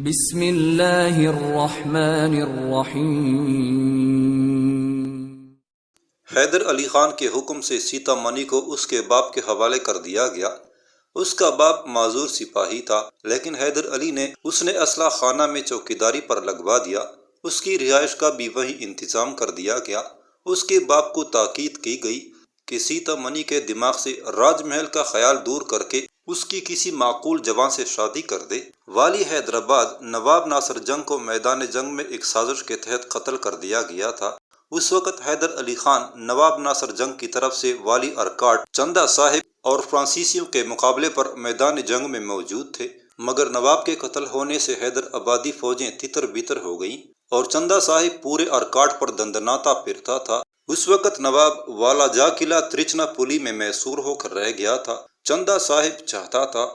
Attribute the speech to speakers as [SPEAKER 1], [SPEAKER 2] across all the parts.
[SPEAKER 1] بسم اللہ الرحمن الرحیم۔
[SPEAKER 2] حیدر علی خان کے حکم سے سیتا منی کو اس کے باپ کے حوالے کر دیا گیا۔ اس کا باپ معذور سپاہی تھا، لیکن حیدر علی نے اسلحہ خانہ میں چوکیداری پر لگوا دیا۔ اس کی رہائش کا بھی وہیں انتظام کر دیا گیا۔ اس کے باپ کو تاکید کی گئی کہ سیتا منی کے دماغ سے راج محل کا خیال دور کر کے اس کی کسی معقول جوان سے شادی کر دے۔ والی حیدرآباد نواب ناصر جنگ کو میدان جنگ میں ایک سازش کے تحت قتل کر دیا گیا تھا۔ اس وقت حیدر علی خان نواب ناصر جنگ کی طرف سے والی ارکاٹ چندہ صاحب اور فرانسیسیوں کے مقابلے پر میدان جنگ میں موجود تھے، مگر نواب کے قتل ہونے سے حیدر آبادی فوجیں تتر بتر ہو گئیں اور چندہ صاحب پورے ارکاٹ پر دندناتا پھرتا تھا۔ اس وقت نواب والا جا قلعہ ترچنا پولی میں محصور ہو کر رہ گیا تھا۔ چندہ صاحب چاہتا تھا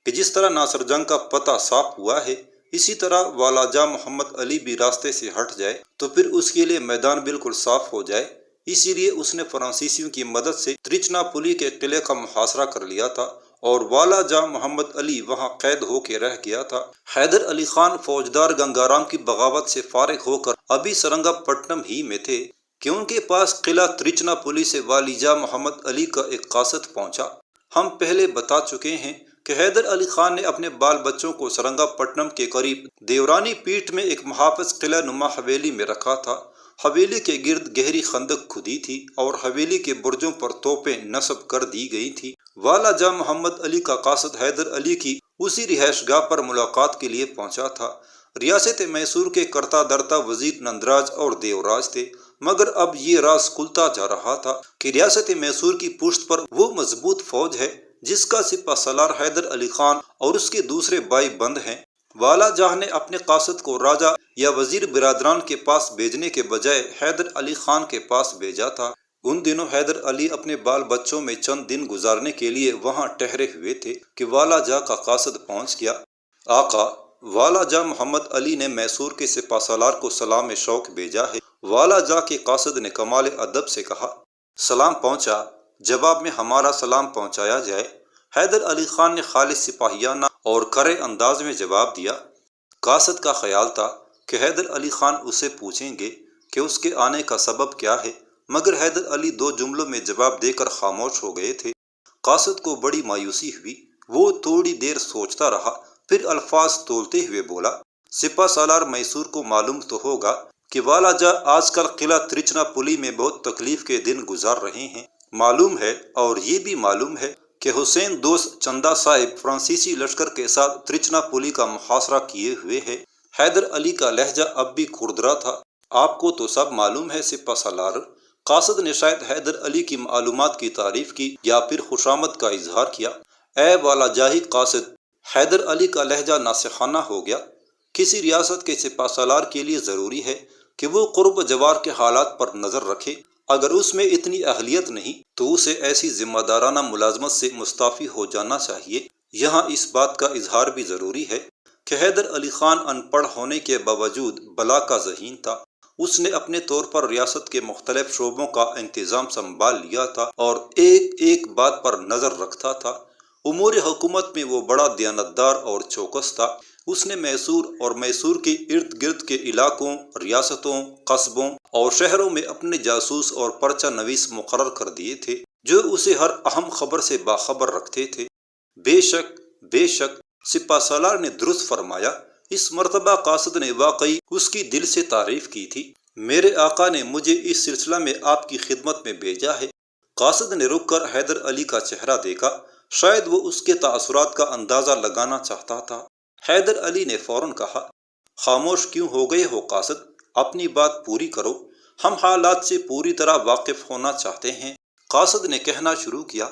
[SPEAKER 2] کہ جس طرح ناصر جنگ کا پتہ صاف ہوا ہے، اسی طرح والا جا محمد علی بھی راستے سے ہٹ جائے تو پھر اس کے لیے میدان بالکل صاف ہو جائے۔ اسی لیے اس نے فرانسیسیوں کی مدد سے ترچنا پولی کے قلعے کا محاصرہ کر لیا تھا اور والا جا محمد علی وہاں قید ہو کے رہ گیا تھا۔ حیدر علی خان فوجدار گنگارام کی بغاوت سے فارغ ہو کر ابھی سرنگا پٹنم ہی میں تھے کہ ان کے پاس قلعہ ترچنا پولی سے والی جا محمد علی کا ایک قاصد پہنچا۔ ہم پہلے بتا چکے ہیں کہ حیدر علی خان نے اپنے بال بچوں کو سرنگا پٹنم کے قریب دیورانی پیٹ میں ایک محافظ قلعہ نما حویلی میں رکھا تھا۔ حویلی کے گرد گہری خندق کھدی تھی اور حویلی کے برجوں پر توپیں نصب کر دی گئی تھی۔ والا جا محمد علی کا قاصد حیدر علی کی اسی رہائش گاہ پر ملاقات کے لیے پہنچا تھا۔ ریاست میسور کے کرتا درتا وزیر نندراج اور دیوراج تھے، مگر اب یہ راز کھلتا جا رہا تھا کہ ریاست میسور کی پشت پر وہ مضبوط فوج ہے جس کا سپہ سالار حیدر علی خان اور اس کے دوسرے بھائی بند ہیں۔ والا جاہ نے اپنے قاصد کو راجہ یا وزیر برادران کے پاس بھیجنے کے بجائے حیدر علی خان کے پاس بھیجا تھا۔ ان دنوں حیدر علی اپنے بال بچوں میں چند دن گزارنے کے لیے وہاں ٹھہرے ہوئے تھے کہ والا جاہ کا قاصد پہنچ گیا۔ آقا، والا جاہ محمد علی نے میسور کے سپہ سالار کو سلام شوق بھیجا ہے۔ والا جاہ کے قاصد نے کمال ادب سے کہا، سلام پہنچا، جواب میں ہمارا سلام پہنچایا جائے۔ حیدر علی خان نے خالص سپاہیانہ اور کرے انداز میں جواب دیا۔ قاصد کا خیال تھا کہ حیدر علی خان اسے پوچھیں گے کہ اس کے آنے کا سبب کیا ہے، مگر حیدر علی 2 جملوں میں جواب دے کر خاموش ہو گئے تھے۔ قاصد کو بڑی مایوسی ہوئی، وہ تھوڑی دیر سوچتا رہا، پھر الفاظ تولتے ہوئے بولا، سپہ سالار میسور کو معلوم تو ہوگا کہ والا جاہ آج کل قلعہ ترچنا پولی میں بہت تکلیف کے دن گزار رہے ہیں۔ معلوم ہے اور یہ بھی معلوم ہے کہ حسین دوست چندہ صاحب فرانسیسی لشکر کے ساتھ ترچنا پولی کا محاصرہ کیے ہوئے ہے۔ حیدر علی کا لہجہ اب بھی کھردرا تھا۔ آپ کو تو سب معلوم ہے سپہ سالار۔ قاصد نے شاید حیدر علی کی معلومات کی تعریف کی یا پھر خوشامد کا اظہار کیا۔ اے والا جاہی قاصد، حیدر علی کا لہجہ ناصحانہ ہو گیا۔ کسی ریاست کے سپہ سالار کے لیے ضروری ہے کہ وہ قرب جوار کے حالات پر نظر رکھے۔ اگر اس میں اتنی اہلیت نہیں تو اسے ایسی ذمہ دارانہ ملازمت سے مستعفی ہو جانا چاہیے۔ یہاں اس بات کا اظہار بھی ضروری ہے کہ حیدر علی خان ان پڑھ ہونے کے باوجود بلا کا ذہین تھا۔ اس نے اپنے طور پر ریاست کے مختلف شعبوں کا انتظام سنبھال لیا تھا اور ایک ایک بات پر نظر رکھتا تھا۔ امور حکومت میں وہ بڑا دیانتدار اور چوکس تھا۔ اس نے میسور اور میسور کے ارد گرد کے علاقوں، ریاستوں، قصبوں اور شہروں میں اپنے جاسوس اور پرچہ نویس مقرر کر دیے تھے جو اسے ہر اہم خبر سے باخبر رکھتے تھے۔ بے شک سپہ سالار نے درست فرمایا۔ اس مرتبہ قاصد نے واقعی اس کی دل سے تعریف کی تھی۔ میرے آقا نے مجھے اس سلسلہ میں آپ کی خدمت میں بھیجا ہے۔ قاصد نے رک کر حیدر علی کا چہرہ دیکھا، شاید وہ اس کے تاثرات کا اندازہ لگانا چاہتا تھا۔ حیدر علی نے فوراً کہا، خاموش کیوں ہو گئے ہو قاصد؟ اپنی بات پوری کرو، ہم حالات سے پوری طرح واقف ہونا چاہتے ہیں۔ قاصد نے کہنا شروع کیا،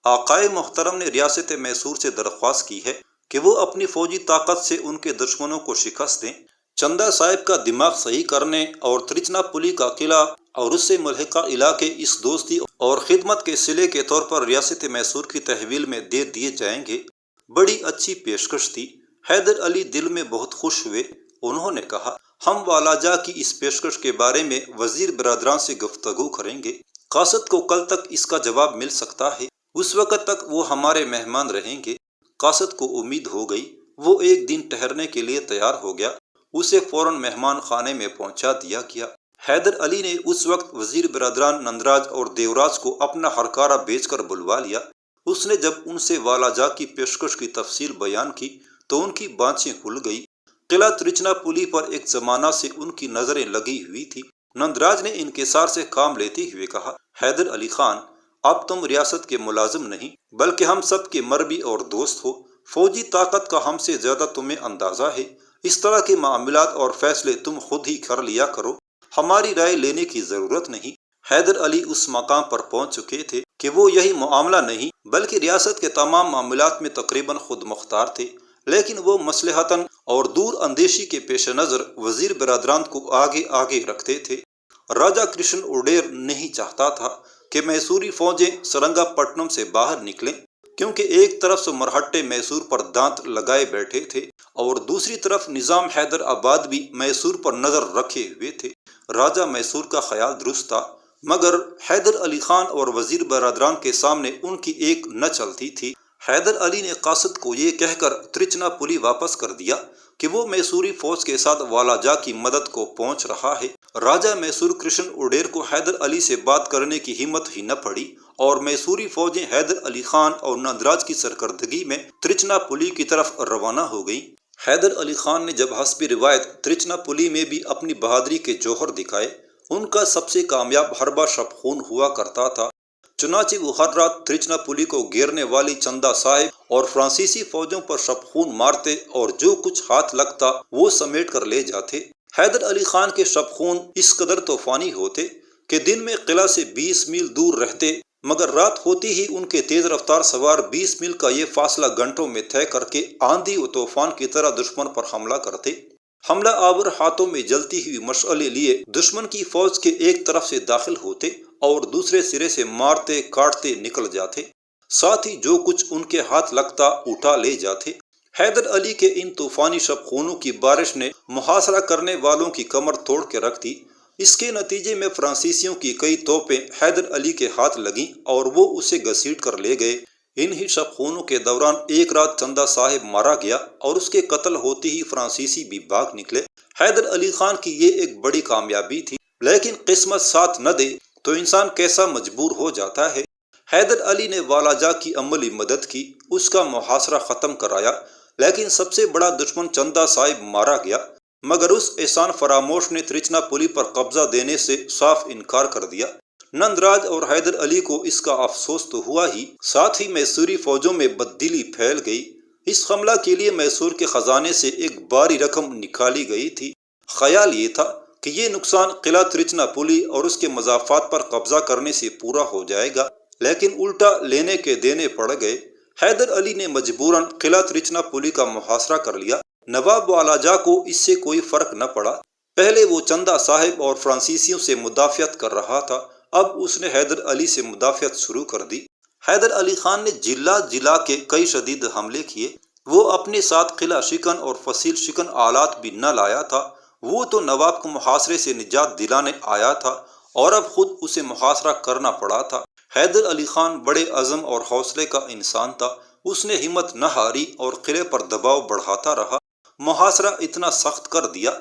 [SPEAKER 2] آقائے محترم نے ریاست میسور سے درخواست کی ہے کہ وہ اپنی فوجی طاقت سے ان کے دشمنوں کو شکست دیں۔ چندہ صاحب کا دماغ صحیح کرنے اور ترچنا پولی کا قلعہ اور اس سے ملحقہ علاقے اس دوستی اور خدمت کے صلے کے طور پر ریاست میسور کی تحویل میں دے دیے جائیں گے۔ بڑی اچھی پیشکش تھی۔ حیدر علی دل میں بہت خوش ہوئے۔ انہوں نے کہا، ہم والا جاہ کی اس پیشکش کے بارے میں وزیر برادران سے گفتگو کریں گے۔ قاصد کو کل تک اس کا جواب مل سکتا ہے، اس وقت تک وہ ہمارے مہمان رہیں گے۔ قاصد کو امید ہو گئی وہ ایک دن ٹھہرنے کے لیے تیار ہو گیا۔ اسے فوراً مہمان خانے میں پہنچا دیا گیا۔ حیدر علی نے اس وقت وزیر برادران نندراج اور دیوراج کو اپنا ہرکارہ بیچ کر بلوا لیا۔ اس نے جب ان سے والاجا کی پیشکش کی تفصیل بیان کی تو ان کی بانچیں کھل گئی۔ قلعہ ترچنا پولی پر ایک زمانہ سے ان کی نظریں لگی ہوئی تھی۔ نندراج نے انکسار سے کام لیتے ہوئے کہا، حیدر علی خان، اب تم ریاست کے ملازم نہیں بلکہ ہم سب کے مربی اور دوست ہو۔ فوجی طاقت کا ہم سے زیادہ تمہیں اندازہ ہے۔ اس طرح کے معاملات اور فیصلے تم خود ہی کر لیا کرو، ہماری رائے لینے کی ضرورت نہیں۔ حیدر علی اس مقام پر پہنچ چکے تھے کہ وہ یہی معاملہ نہیں بلکہ ریاست کے تمام معاملات میں تقریباً خود مختار تھے، لیکن وہ مصلحتاً اور دور اندیشی کے پیش نظر وزیر برادران کو آگے آگے رکھتے تھے۔ راجہ کرشن اڈیر نہیں چاہتا تھا کہ میسوری فوجیں سرنگا پٹنم سے باہر نکلیں، کیونکہ ایک طرف سے مرہٹے میسور پر دانت لگائے بیٹھے تھے اور دوسری طرف نظام حیدر آباد بھی میسور پر نظر رکھے ہوئے تھے۔ راجہ میسور کا خیال درست تھا، مگر حیدر علی خان اور وزیر برادران کے سامنے ان کی ایک نہ چلتی تھی۔ حیدر علی نے قاصد کو یہ کہہ کر ترچنا پولی واپس کر دیا کہ وہ میسوری فوج کے ساتھ والاجا کی مدد کو پہنچ رہا ہے۔ راجہ میسور کرشن اڈیر کو حیدر علی سے بات کرنے کی ہمت ہی نہ پڑی اور میسوری فوجیں حیدر علی خان اور نندراج کی سرکردگی میں ترچنا پولی کی طرف روانہ ہو گئیں۔ حیدر علی خان نے جب حسب روایت ترچنا پولی میں بھی اپنی بہادری کے جوہر دکھائے، ان کا سب سے کامیاب حربہ شبخون ہوا کرتا تھا۔ چنانچہ وہ ہر رات ترچنا پولی کو گھیرنے والی چندا صاحب اور فرانسیسی فوجوں پر شبخون مارتے اور جو کچھ ہاتھ لگتا وہ سمیٹ کر لے جاتے۔ حیدر علی خان کے شبخون اس قدر طوفانی ہوتے کہ دن میں قلعہ سے 20 میل دور رہتے، مگر رات ہوتی ہی ان کے تیز رفتار سوار 20 میل کا یہ فاصلہ گھنٹوں میں طے کر کے آندھی و طوفان کی طرح دشمن پر حملہ کرتے۔ حملہ آور ہاتھوں میں جلتی ہوئی مشعلیں لیے دشمن کی فوج کے ایک طرف سے داخل ہوتے اور دوسرے سرے سے مارتے کاٹتے نکل جاتے، ساتھ ہی جو کچھ ان کے ہاتھ لگتا اٹھا لے جاتے۔ حیدر علی کے ان طوفانی شبخونوں کی بارش نے محاصرہ کرنے والوں کی کمر توڑ کے رکھ دی۔ اس کے نتیجے میں فرانسیسیوں کی کئی توپیں حیدر علی کے ہاتھ لگیں اور وہ اسے گھسیٹ کر لے گئے۔ انہی شبخونوں کے دوران ایک رات چندا صاحب مارا گیا اور اس کے قتل ہوتے ہی فرانسیسی بھی بھاگ نکلے۔ حیدر علی خان کی یہ ایک بڑی کامیابی تھی، لیکن قسمت ساتھ نہ دے تو انسان کیسا مجبور ہو جاتا ہے۔ حیدر علی نے والاجا کی عملی مدد کی، اس کا محاصرہ ختم کرایا، لیکن سب سے بڑا دشمن چندا صاحب مارا گیا، مگر اس احسان فراموش نے ترچنا پولی پر قبضہ دینے سے صاف انکار کر دیا۔ نندراج اور حیدر علی کو اس کا افسوس تو ہوا ہی، ساتھ ہی میسوری فوجوں میں بددلی پھیل گئی۔ اس حملہ کے لیے میسور کے خزانے سے ایک باری رقم نکالی گئی تھی۔ خیال یہ تھا کہ یہ نقصان قلعہ ترچنا پولی اور اس کے مضافات پر قبضہ کرنے سے پورا ہو جائے گا، لیکن الٹا لینے کے دینے پڑ گئے۔ حیدر علی نے مجبوراً قلعہ ترچنا پولی کا محاصرہ کر لیا۔ نواب والاجا کو اس سے کوئی فرق نہ پڑا۔ پہلے وہ چندا صاحب اور فرانسیسیوں سے مدافعت کر رہا تھا، اب اس نے حیدر علی سے مدافعت شروع کر دی۔ حیدر علی خان نے جلا کے کئی شدید حملے کیے۔ وہ اپنے ساتھ قلعہ شکن اور فصیل شکن آلات بھی نہ لایا تھا۔ وہ تو نواب کو محاصرے سے نجات دلانے آیا تھا اور اب خود اسے محاصرہ کرنا پڑا تھا۔ حیدر علی خان بڑے عزم اور حوصلے کا انسان تھا۔ اس نے ہمت نہ ہاری اور قلعے پر دباؤ بڑھاتا رہا۔ محاصرہ اتنا سخت کر دیا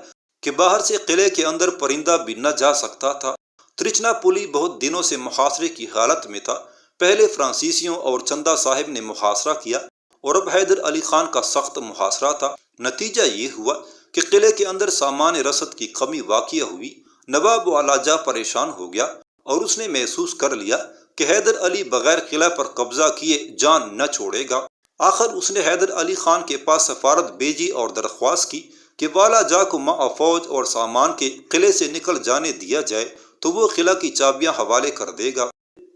[SPEAKER 2] کہ باہر سے قلعے کے اندر پرندہ بھی نہ جا سکتا تھا۔ ترچنا پولی بہت دنوں سے محاصرے کی حالت میں تھا۔ پہلے فرانسیسیوں اور چندا صاحب نے محاصرہ کیا اور اب حیدر علی خان کا سخت محاصرہ تھا۔ نتیجہ یہ ہوا کہ قلعے کے اندر سامان رسد کی کمی واقع ہوئی۔ نواب والاجا پریشان ہو گیا اور اس نے محسوس کر لیا کہ حیدر علی بغیر قلعہ پر قبضہ کیے جان نہ چھوڑے گا۔ آخر اس نے حیدر علی خان کے پاس سفارت بھیجی اور درخواست کی کہ والاجا کو مع فوج اور سامان کے قلعے سے نکل جانے دیا جائے تو وہ قلعہ کی چابیاں حوالے کر دے گا۔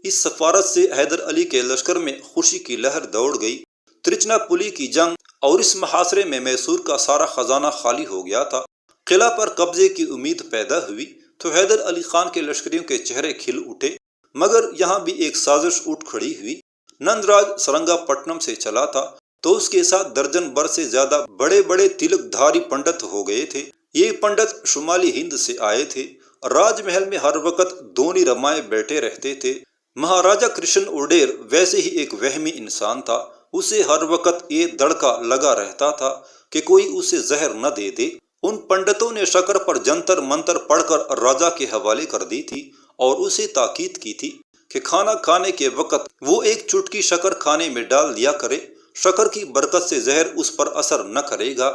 [SPEAKER 2] اس سفارت سے حیدر علی کے لشکر میں خوشی کی لہر دوڑ گئی۔ ترچنا پولی کی جنگ اور اس محاصرے میں میسور کا سارا خزانہ خالی ہو گیا تھا۔ قلعہ پر قبضے کی امید پیدا ہوئی تو حیدر علی خان کے لشکریوں کے چہرے کھل اٹھے، مگر یہاں بھی ایک سازش اٹھ کھڑی ہوئی۔ نندراج سرنگا پٹنم سے چلا تھا تو اس کے ساتھ درجن بھر سے زیادہ بڑے بڑے تلک دھاری پنڈت ہو گئے تھے۔ یہ پنڈت شمالی ہند سے آئے تھے۔ راج محل میں ہر وقت دونی رمائے بیٹھے رہتے تھے۔ مہاراجہ کرشن اڈیر ویسے ہی ایک وہمی انسان تھا۔ اسے ہر وقت یہ دڑکا لگا رہتا تھا کہ کوئی اسے زہر نہ دے دے۔ ان پنڈتوں نے شکر پر جنتر منتر پڑھ کر راجا کے حوالے کر دی تھی اور اسے تاکید کی تھی کہ کھانا کھانے کے وقت وہ ایک چٹکی شکر کھانے میں ڈال دیا کرے، شکر کی برکت سے زہر اس پر اثر نہ کرے گا۔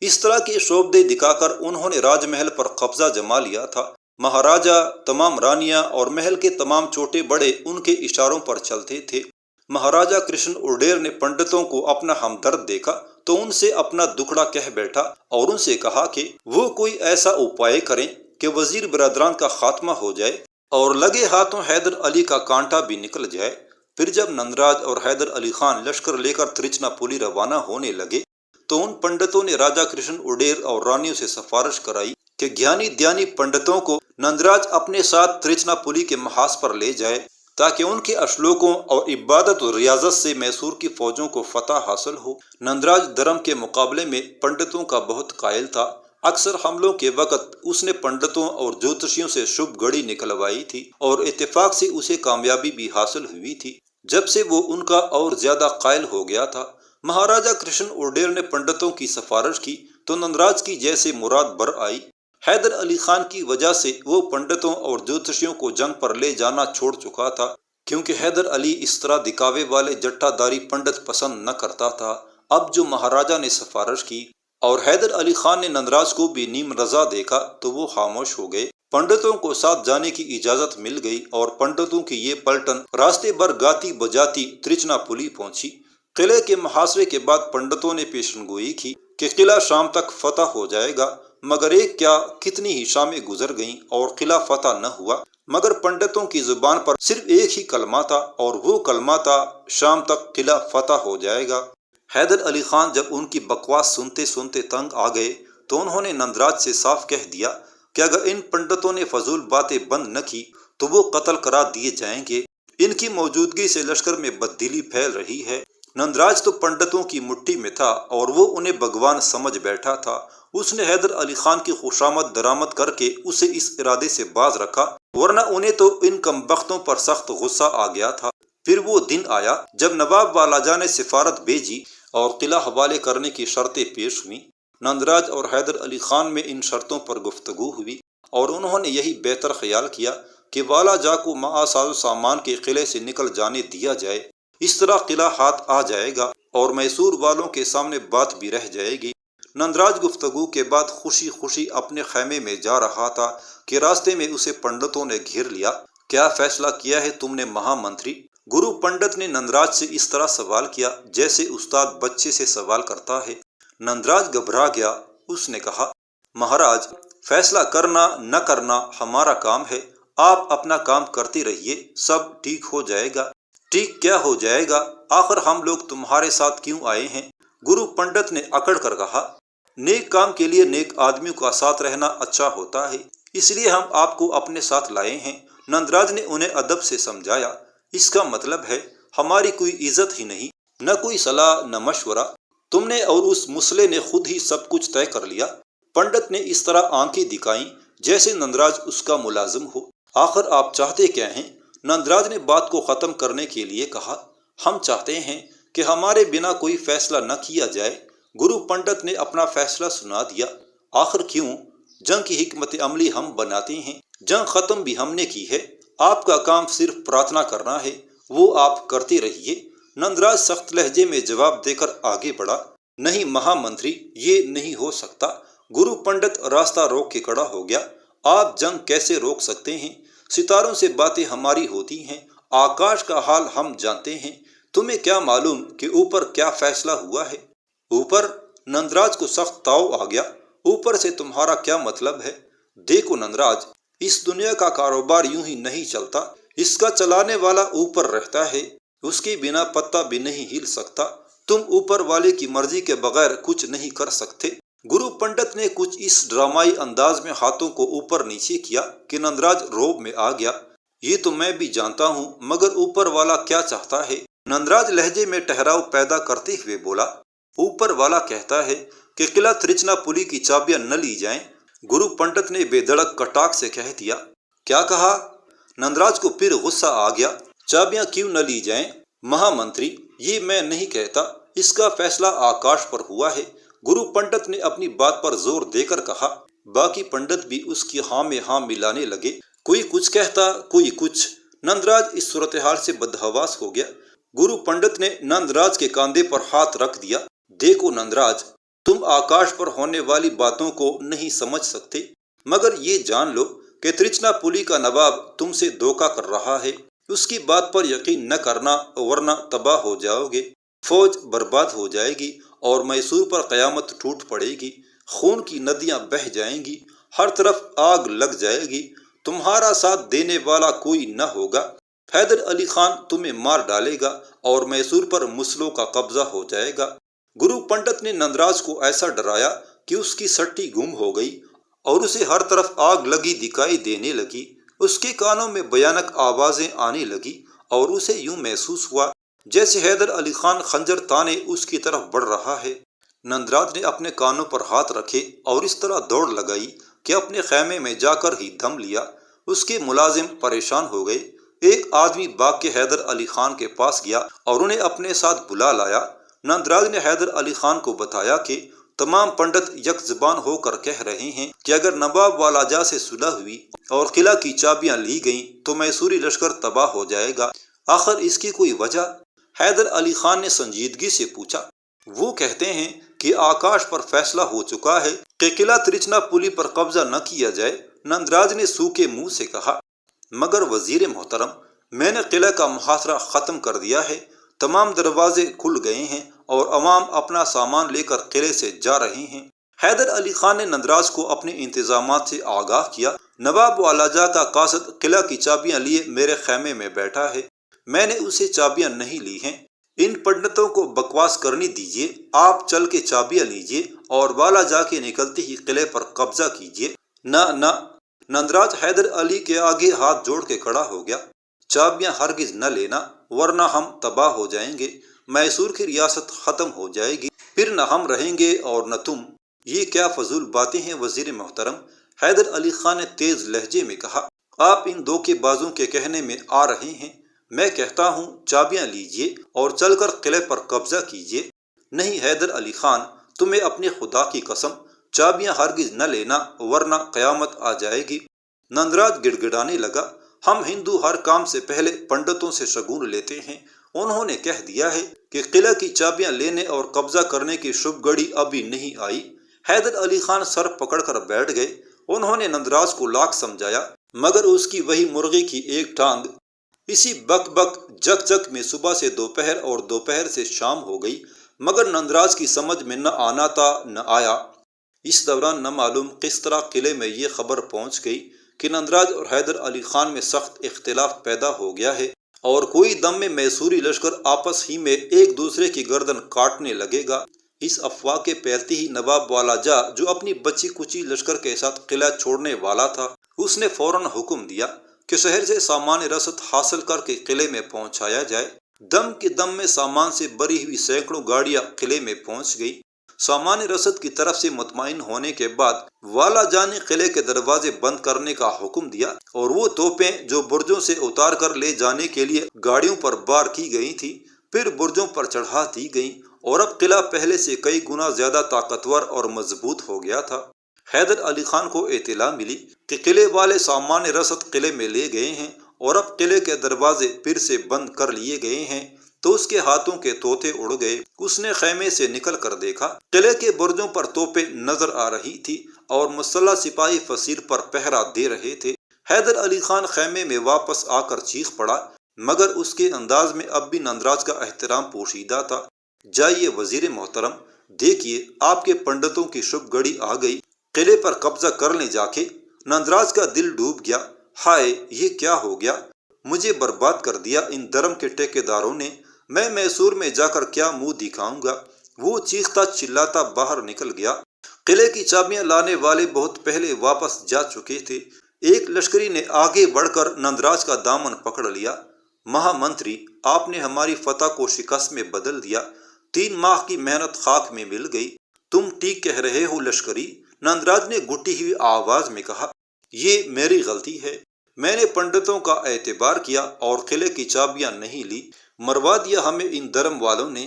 [SPEAKER 2] اس طرح کے شعبدے دکھا کر انہوں نے راج محل پر قبضہ جما لیا تھا۔ مہاراجا، تمام رانیاں اور محل کے تمام چھوٹے بڑے ان کے اشاروں پر چلتے تھے۔ مہاراجا کرشن اڈیر نے پنڈتوں کو اپنا ہمدرد دیکھا تو ان سے اپنا دکھڑا کہہ بیٹھا اور ان سے کہا کہ وہ کوئی ایسا اپائے کریں کہ وزیر برادران کا خاتمہ ہو جائے اور لگے ہاتھوں حیدر علی کا کانٹا بھی نکل جائے۔ پھر جب نندراج اور حیدر علی خان لشکر لے کر ترچنا پولی روانہ ہونے لگے تو ان پنڈتوں نے راجا کرشن اڈیر اور رانیوں سے سفارش کرائی کہ گیانی دیانی پنڈتوں کو نندراج اپنے ساتھ ترچنا پولی کے محاذ پر لے جائے تاکہ ان کے اشلوکوں اور عبادت و ریاضت سے میسور کی فوجوں کو فتح حاصل ہو۔ نندراج دھرم کے مقابلے میں پنڈتوں کا بہت قائل تھا۔ اکثر حملوں کے وقت اس نے پنڈتوں اور جوتشیوں سے شبھ گھڑی نکلوائی تھی اور اتفاق سے اسے کامیابی بھی حاصل ہوئی تھی۔ جب سے وہ ان کا اور زیادہ قائل ہو گیا تھا، مہاراجا کرشن اڈیر نے پنڈتوں کی سفارش کی تو نندراج کی جیسے مراد بر آئی۔ حیدر علی خان کی وجہ سے وہ پنڈتوں اور جوتشیوں کو جنگ پر لے جانا چھوڑ چکا تھا، کیونکہ حیدر علی اس طرح دکھاوے والے جٹھا داری پنڈت پسند نہ کرتا تھا۔ اب جو مہاراجا نے سفارش کی اور حیدر علی خان نے نندراج کو بھی نیم رضا دیکھا تو وہ خاموش ہو گئے۔ پنڈتوں کو ساتھ جانے کی اجازت مل گئی اور پنڈتوں کی یہ پلٹن راستے بھر گاتی بجاتی ترچنا پولی پہنچی۔ قلعے کے محاصرے کے بعد پنڈتوں نے پیشن گوئی کی کہ قلعہ شام تک فتح ہو جائے گا، مگر ایک کیا کتنی ہی شامیں گزر گئیں اور قلعہ فتح نہ ہوا۔ مگر پنڈتوں کی زبان پر صرف ایک ہی کلمہ تھا اور وہ کلمہ تھا شام تک قلعہ فتح ہو جائے گا۔ حیدر علی خان جب ان کی بکواس سنتے سنتے تنگ آ گئے تو انہوں نے نندراج سے صاف کہہ دیا کہ اگر ان پنڈتوں نے فضول باتیں بند نہ کی تو وہ قتل کرا دیے جائیں گے۔ ان کی موجودگی سے لشکر میں بددلی پھیل رہی ہے۔ نندراج تو پنڈتوں کی مٹھی میں تھا اور وہ انہیں بھگوان سمجھ بیٹھا تھا۔ اس نے حیدر علی خان کی خوشامد درآمد کر کے اسے اس ارادے سے باز رکھا، ورنہ انہیں تو ان کمبختوں پر سخت غصہ آ گیا تھا۔ پھر وہ دن آیا جب نواب والاجا نے سفارت بھیجی اور قلعہ حوالے کرنے کی شرطیں پیش ہوئیں۔ نندراج اور حیدر علی خان میں ان شرطوں پر گفتگو ہوئی اور انہوں نے یہی بہتر خیال کیا کہ والاجا کو مع ساز و سامان کے قلعے سے نکل جانے دیا جائے۔ اس طرح قلعہ ہاتھ آ جائے گا اور میسور والوں کے سامنے بات بھی رہ جائے گی۔ نندراج گفتگو کے بعد خوشی خوشی اپنے خیمے میں جا رہا تھا کہ راستے میں اسے پنڈتوں نے گھیر لیا۔ کیا فیصلہ کیا ہے تم نے مہا منتری؟ گرو پنڈت نے نندراج سے اس طرح سوال کیا جیسے استاد بچے سے سوال کرتا ہے۔ نندراج گھبرا گیا۔ اس نے کہا، مہاراج، فیصلہ کرنا نہ کرنا ہمارا کام ہے، آپ اپنا کام کرتے رہیے، سب ٹھیک ہو جائے گا۔ ٹھیک کیا ہو جائے گا؟ آخر ہم لوگ تمہارے ساتھ کیوں آئے ہیں؟ گرو پنڈت نے اکڑ کر کہا، نیک کام کے لیے نیک آدمیوں کا ساتھ رہنا اچھا ہوتا ہے، اس لیے ہم آپ کو اپنے ساتھ لائے ہیں۔ نندراج نے انہیں ادب سے سمجھایا، اس کا مطلب ہے ہماری کوئی عزت ہی نہیں، نہ کوئی صلاح نہ مشورہ، تم نے اور اس مسلح نے خود ہی سب کچھ طے کر لیا۔ پنڈت نے اس طرح آنکھیں دکھائیں جیسے نندراج اس کا ملازم ہو۔ آخر آپ چاہتے کیا ہیں؟ نندراج نے بات کو ختم کرنے کے لیے کہا، ہم چاہتے ہیں کہ ہمارے بنا کوئی فیصلہ نہ کیا جائے۔ گرو پنڈت نے اپنا فیصلہ سنا دیا۔ آخر کیوں؟ جنگ کی حکمت عملی ہم بناتے ہیں، جنگ ختم بھی ہم نے کی ہے، آپ کا کام صرف پرارتھنا کرنا ہے، وہ آپ کرتے رہیے۔ نندراج سخت لہجے میں جواب دے کر آگے بڑھا، نہیں مہا منتری، یہ نہیں ہو سکتا۔ گرو پنڈت راستہ روک کے کھڑا ہو گیا، آپ جنگ کیسے روک سکتے ہیں؟ ستاروں سے باتیں ہماری ہوتی ہیں، آکاش کا حال ہم جانتے ہیں، تمہیں کیا معلوم کہ اوپر کیا فیصلہ ہوا ہے؟ اوپر؟ نندراج کو سخت تاؤ آ گیا، اوپر سے تمہارا کیا مطلب ہے؟ دیکھو نندراج، اس دنیا کا کاروبار یوں ہی نہیں چلتا، اس کا چلانے والا اوپر رہتا ہے، اس کے بنا پتا بھی نہیں ہل سکتا، تم اوپر والے کی مرضی کے بغیر کچھ نہیں کر سکتے۔ گرو پنڈت نے کچھ اس ڈرامائی انداز میں ہاتھوں کو اوپر نیچے کیا کہ نندراج روب میں آ گیا۔ یہ تو میں بھی جانتا ہوں، مگر اوپر والا کیا چاہتا ہے؟ نندراج لہجے میں ٹھہراؤ پیدا کرتے ہوئے بولا، اوپر والا کہتا ہے کہ قلعہ ترچنا پولی کی چابیاں نہ لی جائیں۔ گرو پنڈت نے بے دھڑک کٹاک سے کہہ دیا، کیا کہا؟ نندراج کو پھر غصہ آ گیا، چابیاں کیوں نہ لی جائیں؟ مہا منتری، یہ میں نہیں کہتا، اس کا فیصلہ آکاش پر ہوا ہے۔ گرو پنڈت نے اپنی بات پر زور دے کر کہا۔ باقی پنڈت بھی اس کی ہاں میں ہاں ملانے لگے، کوئی کچھ کہتا کوئی کچھ۔ نندراج اس صورتحال سے بدحواس ہو گیا۔ گرو پنڈت نے نندراج کے کاندھے پر ہاتھ رکھ دیا۔ دیکھو نندراج، تم آکاش پر ہونے والی باتوں کو نہیں سمجھ سکتے، مگر یہ جان لو کہ ترچنا پولی کا نواب تم سے دھوکہ کر رہا ہے۔ اس کی بات پر یقین نہ کرنا ورنہ تباہ ہو جاؤ گے، فوج برباد ہو جائے گی اور میسور پر قیامت ٹوٹ پڑے گی، خون کی ندیاں بہہ جائیں گی، ہر طرف آگ لگ جائے گی، تمہارا ساتھ دینے والا کوئی نہ ہوگا، حیدر علی خان تمہیں مار ڈالے گا اور میسور پر مسلوں کا قبضہ ہو جائے گا۔ گرو پنڈت نے نندراج کو ایسا ڈرایا کہ اس کی سٹی گم ہو گئی اور اسے ہر طرف آگ لگی دکھائی دینے لگی۔ اس کے کانوں میں بھیانک آوازیں آنے لگی اور اسے یوں محسوس ہوا جیسے حیدر علی خان خنجر تانے اس کی طرف بڑھ رہا ہے۔ نندراج نے اپنے کانوں پر ہاتھ رکھے اور اس طرح دوڑ لگائی کہ اپنے خیمے میں جا کر ہی دم لیا۔ اس کے ملازم پریشان ہو گئے۔ ایک آدمی بھاگ کے حیدر علی خان کے پاس گیا اور انہیں اپنے ساتھ بلا لایا۔ نندراج نے حیدر علی خان کو بتایا کہ تمام پنڈت یک زبان ہو کر کہہ رہے ہیں کہ اگر نواب والاجا سے صلح ہوئی اور قلعہ کی چابیاں لی گئیں تو میسوری لشکر تباہ ہو جائے گا۔ آخر اس کی کوئی وجہ؟ حیدر علی خان نے سنجیدگی سے پوچھا۔ وہ کہتے ہیں کہ آکاش پر فیصلہ ہو چکا ہے کہ قلعہ ترچنا پولی پر قبضہ نہ کیا جائے۔ نندراج نے سوکھے منہ سے کہا، مگر وزیر محترم، میں نے قلعہ کا محاصرہ ختم کر دیا ہے، تمام دروازے کھل گئے ہیں اور عوام اپنا سامان لے کر قلعے سے جا رہے ہیں۔ حیدر علی خان نے نندراج کو اپنے انتظامات سے آگاہ کیا۔ نواب والاجا کا قاصد قلعہ کی چابیاں لیے میرے خیمے میں بیٹھا ہے، میں نے اسے چابیاں نہیں لی ہیں۔ ان پنڈتوں کو بکواس کرنے دیجیے، آپ چل کے چابیاں لیجیے اور والاجا کے نکلتے ہی قلعے پر قبضہ کیجیے۔ نہ نہ، نندراج حیدر علی کے آگے ہاتھ جوڑ کے کھڑا ہو گیا، چابیاں ہرگز نہ لینا ورنہ ہم تباہ ہو جائیں گے، میسور کی ریاست ختم ہو جائے گی، پھر نہ ہم رہیں گے اور نہ تم۔ یہ کیا فضول باتیں ہیں وزیر محترم، حیدر علی خان نے تیز لہجے میں کہا۔ آپ ان دھوکے بازوں کے کہنے میں آ رہے ہیں، میں کہتا ہوں چابیاں لیجیے اور چل کر قلعے پر قبضہ کیجیے۔ نہیں حیدر علی خان، تمہیں اپنے خدا کی قسم، چابیاں ہرگز نہ لینا ورنہ قیامت آ جائے گی۔ نندراج گڑ گڑانے لگا، ہم ہندو ہر کام سے پہلے پنڈتوں سے شگون لیتے ہیں، انہوں نے کہہ دیا ہے کہ قلعہ کی چابیاں لینے اور قبضہ کرنے کی شبھ گھڑی ابھی نہیں آئی۔ حیدر علی خان سر پکڑ کر بیٹھ گئے۔ انہوں نے نندراج کو لاکھ سمجھایا مگر اس کی وہی مرغی کی ایک ٹانگ، اسی بک بک جک جک میں صبح سے دوپہر اور دوپہر سے شام ہو گئی، مگر نندراج کی سمجھ میں نہ آنا تھا نہ آیا۔ اس دوران نہ معلوم کس طرح قلعے میں یہ خبر پہنچ گئی کہ نندراج اور حیدر علی خان میں سخت اختلاف پیدا ہو گیا ہے اور کوئی دم میں میسوری لشکر آپس ہی میں ایک دوسرے کی گردن کاٹنے لگے گا۔ اس افواہ کے پھیلتے ہی نواب والاجا جو اپنی بچی کچی لشکر کے ساتھ قلعہ چھوڑنے والا تھا، اس نے فوراً حکم دیا کہ شہر سے سامان رسد حاصل کر کے قلعے میں پہنچایا جائے۔ دم کے دم میں سامان سے بھری ہوئی سینکڑوں گاڑیاں قلعے میں پہنچ گئی۔ سامان رسد کی طرف سے مطمئن ہونے کے بعد والاجا نے قلعے کے دروازے بند کرنے کا حکم دیا اور وہ توپیں جو برجوں سے اتار کر لے جانے کے لیے گاڑیوں پر بار کی گئی تھی پھر برجوں پر چڑھا دی گئیں اور اب قلعہ پہلے سے کئی گنا زیادہ طاقتور اور مضبوط ہو گیا تھا۔ حیدر علی خان کو اطلاع ملی کہ قلعے والے سامان رسد قلعے میں لے گئے ہیں اور اب قلعے کے دروازے پھر سے بند کر لیے گئے ہیں تو اس کے ہاتھوں کے طوطے اڑ گئے۔ اس نے خیمے سے نکل کر دیکھا، قلعے کے برجوں پر توپیں نظر آ رہی تھی اور مسلح سپاہی فصیل پر پہرا دے رہے تھے۔ حیدر علی خان خیمے میں واپس آ کر چیخ پڑا مگر اس کے انداز میں اب بھی نندراج کا احترام پوشیدہ تھا۔ جائیے وزیر محترم، دیکھیے آپ کے پنڈتوں کی شبھ گھڑی آ گئی، قلعے پر قبضہ کرنے جا کے۔ نندراج کا دل ڈوب گیا، ہائے یہ کیا ہو گیا، مجھے برباد کر دیا ان دھرم کے ٹھیکیداروں نے، میں میسور میں جا کر کیا منہ دکھاؤں گا۔ وہ چیختا چلاتا باہر نکل گیا۔ قلعے کی چابیاں لانے والے بہت پہلے واپس جا چکے تھے۔ ایک لشکری نے آگے بڑھ کر نندراج کا دامن پکڑ لیا، مہا منتری، آپ نے ہماری فتح کو شکست میں بدل دیا، 3 ماہ کی محنت خاک میں مل گئی۔ تم ٹھیک کہہ رہے ہو لشکری، نندراج نے گھٹی ہوئی آواز میں کہا، یہ میری غلطی ہے، میں نے پنڈتوں کا اعتبار کیا اور قلعے کی چابیاں نہیں لی، مروا دیا ہمیں ان دھرم والوں نے۔